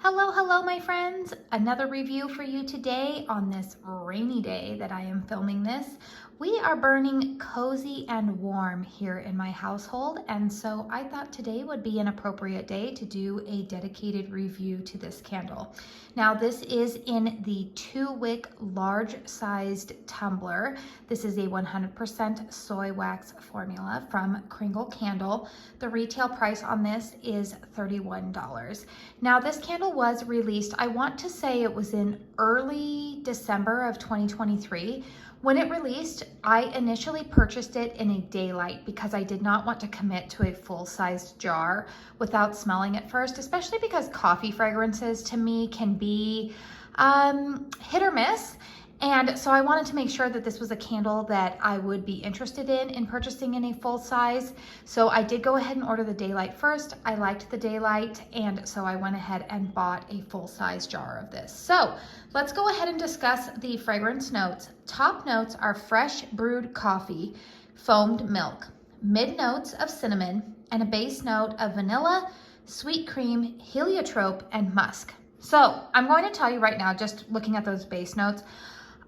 Hello, hello, my friends. Another review for you today on this rainy day that I am filming this. We are burning cozy and warm here in my household, and so I thought today would be an appropriate day to do a dedicated review to this candle. Now, this is in the 2-wick large-sized tumbler. This is a 100% soy wax formula from Kringle Candle. The retail price on this is $31. Now, this candle was released, I want to say it was in early December of 2023. When it released, I initially purchased it in a daylight because I did not want to commit to a full-sized jar without smelling it first, especially because coffee fragrances to me can be hit or miss. And so I wanted to make sure that this was a candle that I would be interested in purchasing in a full size. So I did go ahead and order the daylight first. I liked the daylight, and so I went ahead and bought a full size jar of this. So let's go ahead and discuss the fragrance notes. Top notes are fresh brewed coffee, foamed milk, mid notes of cinnamon, and a base note of vanilla, sweet cream, heliotrope, and musk. So I'm going to tell you right now, just looking at those base notes,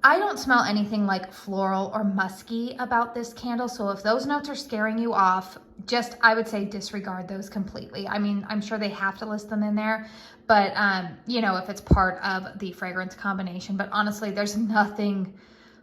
I don't smell anything like floral or musky about this candle. So if those notes are scaring you off, just, I would say disregard those completely. I mean, I'm sure they have to list them in there, but you know, if it's part of the fragrance combination, but honestly, there's nothing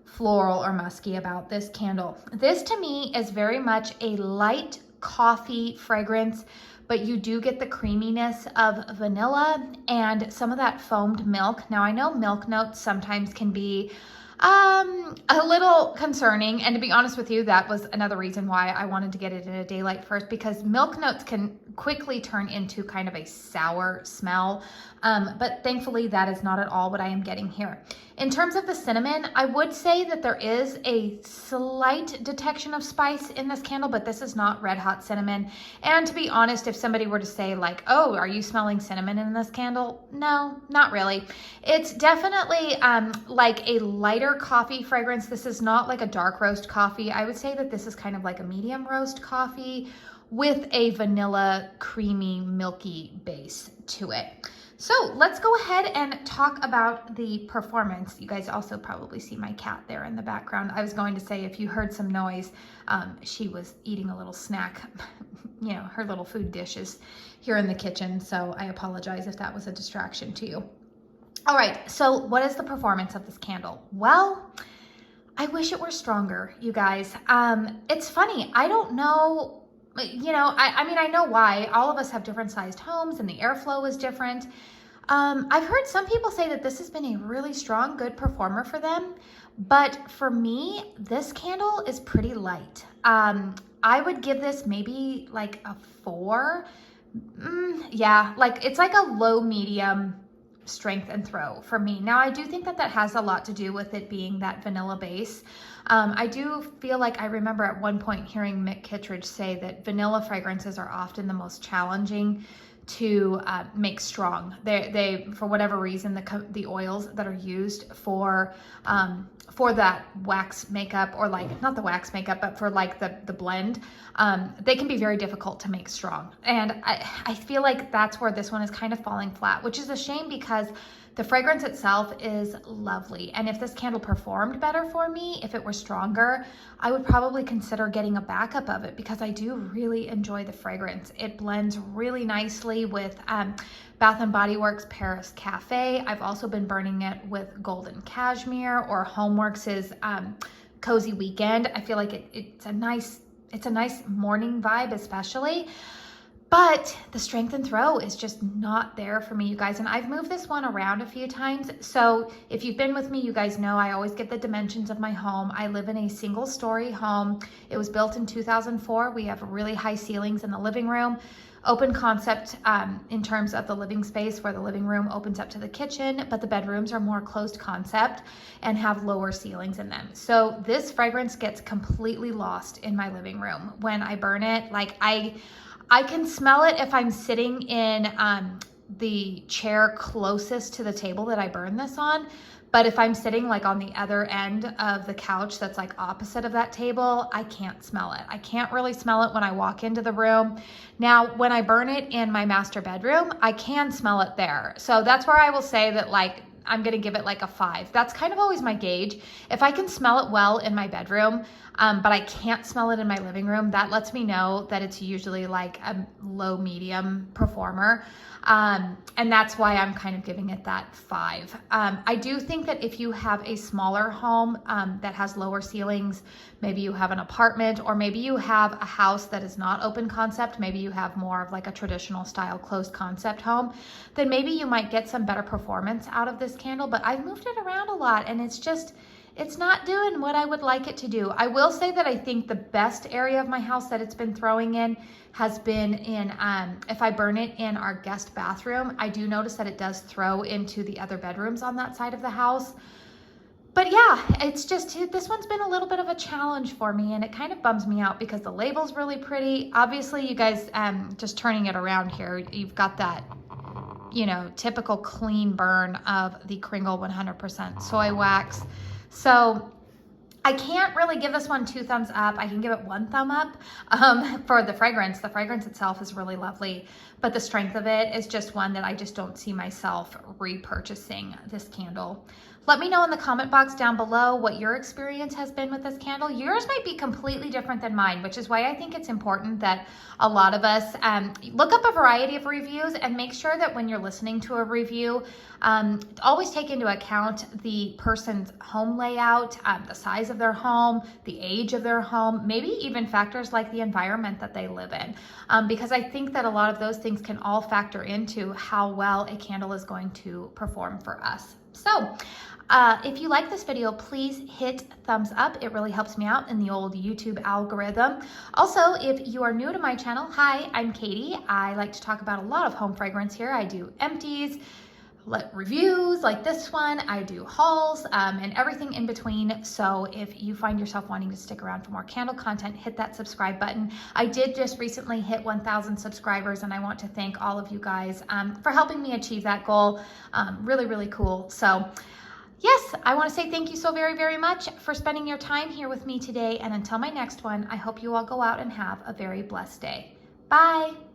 floral or musky about this candle. This to me is very much a light coffee fragrance, but you do get the creaminess of vanilla and some of that foamed milk. Now I know milk notes sometimes can be a little concerning, and to be honest with you, that was another reason why I wanted to get it in a daylight first, because milk notes can quickly turn into kind of a sour smell, but thankfully that is not at all what I am getting here. In terms of the cinnamon, I would say that there is a slight detection of spice in this candle, but this is not red hot cinnamon. And to be honest, if somebody were to say like, oh, are you smelling cinnamon in this candle? No, not really. It's definitely like a lighter coffee fragrance. This is not like a dark roast coffee. I would say that this is kind of like a medium roast coffee with a vanilla, creamy, milky base to it. So let's go ahead and talk about the performance. You guys also probably see my cat there in the background. I was going to say, if you heard some noise, she was eating a little snack, you know, her little food dishes here in the kitchen. So I apologize if that was a distraction to you. All right, so what is the performance of this candle? Well, I wish it were stronger, you guys. It's funny, I don't know. You know, I mean, I know why. All of us have different sized homes and the airflow is different. I've heard some people say that this has been a really strong, good performer for them. But for me, this candle is pretty light. I would give this maybe like a 4. Yeah, like it's like a low medium strength and throw for me. Now, I do think that that has a lot to do with it being that vanilla base. I do feel like I remember at one point hearing Mick Kittredge say that vanilla fragrances are often the most challenging to make strong. They for whatever reason, the oils that are used for that wax makeup, or like not the wax makeup, but for like the blend, they can be very difficult to make strong. And I feel like that's where this one is kind of falling flat, which is a shame because the fragrance itself is lovely. And if this candle performed better for me, if it were stronger, I would probably consider getting a backup of it because I do really enjoy the fragrance. It blends really nicely with Bath & Body Works Paris Cafe. I've also been burning it with Golden Cashmere or Homeworx's Cozy Weekend. I feel like it's a nice morning vibe especially. But the strength and throw is just not there for me, you guys. And I've moved this one around a few times. So if you've been with me, you guys know I always get the dimensions of my home. I live in a single-story home. It was built in 2004. We have really high ceilings in the living room. Open concept in terms of the living space, where the living room opens up to the kitchen, but the bedrooms are more closed concept and have lower ceilings in them. So this fragrance gets completely lost in my living room when I burn it. Like I can smell it if I'm sitting in the chair closest to the table that I burn this on. But if I'm sitting like on the other end of the couch that's like opposite of that table, I can't smell it. I can't really smell it when I walk into the room. Now, when I burn it in my master bedroom, I can smell it there. So that's where I will say that like, I'm gonna give it like a 5. That's kind of always my gauge. If I can smell it well in my bedroom, but I can't smell it in my living room, that lets me know that it's usually like a low medium performer. And that's why I'm kind of giving it that 5. I do think that if you have a smaller home that has lower ceilings, maybe you have an apartment, or maybe you have a house that is not open concept, maybe you have more of like a traditional style closed concept home, then maybe you might get some better performance out of this candle. But I've moved it around a lot and it's not doing what I would like it to do. I will say that I think the best area of my house that it's been throwing in has been in, if I burn it in our guest bathroom, I do notice that it does throw into the other bedrooms on that side of the house. But yeah, it's just, this one's been a little bit of a challenge for me, and it kind of bums me out because the label's really pretty. Obviously, you guys, just turning it around here, you've got that, you know, typical clean burn of the Kringle 100% soy wax. So I can't really give this one 2 thumbs up. I can give it 1 thumb up for the fragrance. The fragrance itself is really lovely, but the strength of it is just one that I just don't see myself repurchasing this candle. Let me know in the comment box down below what your experience has been with this candle. Yours might be completely different than mine, which is why I think it's important that a lot of us look up a variety of reviews and make sure that when you're listening to a review, always take into account the person's home layout, the size of their home, the age of their home, maybe even factors like the environment that they live in, because I think that a lot of those things can all factor into how well a candle is going to perform for us. So if you like this video, please hit thumbs up. It really helps me out in the old YouTube algorithm. Also, if you are new to my channel, hi, I'm Katie. I like to talk about a lot of home fragrance here. I do empties, reviews like this one, I do hauls, and everything in between. So if you find yourself wanting to stick around for more candle content, hit that subscribe button. I did just recently hit 1,000 subscribers, and I want to thank all of you guys for helping me achieve that goal. Really, really cool. So yes, I want to say thank you so very, very much for spending your time here with me today. And until my next one, I hope you all go out and have a very blessed day. Bye.